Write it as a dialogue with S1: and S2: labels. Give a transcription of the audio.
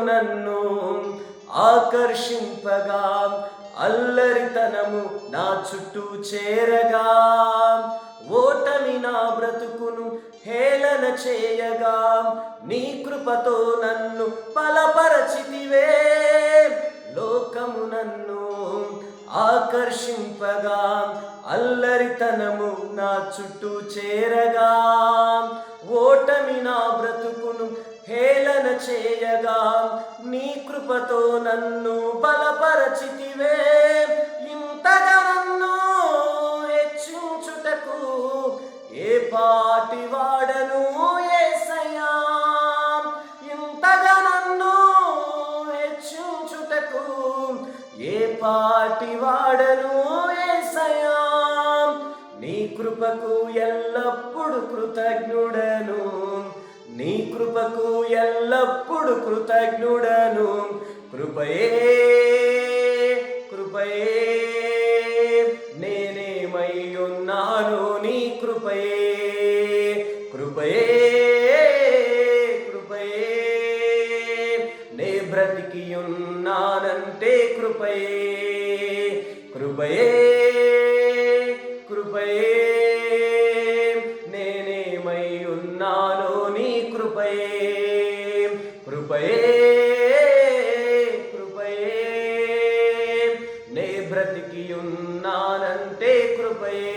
S1: నన్ను ఆకర్షింపగా, అల్లరితనము నా చుట్టూ చేరగా, ఓటమి నా బ్రతుకును హేళన చేయగా, నీ కృపతో నన్ను బలపరచితివే. లోకము నన్ను ఆకర్షింపగా, అల్లరితనము నా చుట్టూ చేరగా, ఓటమి నా బ్రతుకును హేళన చేయగా, నీ కృపతో నన్ను బలపరచితివే. ఇంతగా నన్ను హెచ్చించుటకు ఏ పాటి వాడను యేసయ్యా, ఇంతగా నన్ను హెచ్చించుటకు ఏ పాటి వాడను యేసయ్యా. నీ కృపకు ఎల్లప్పుడు కృతజ్ఞుడను, నీ కృపకు ఎల్లప్పుడు కృతజ్ఞుడను. కృపయే కృపయే నేనేమై ఉన్నాను, నీ కృపయే కృపయే కృపయే నే బ్రతికి ఉన్నానంటే కృపయే కృపయే కృపయే నేనేమై ఉన్నాను, నీ కృపయే కృపయే కృపయే నే బ్రతికి ఉన్నానంటే కృపయే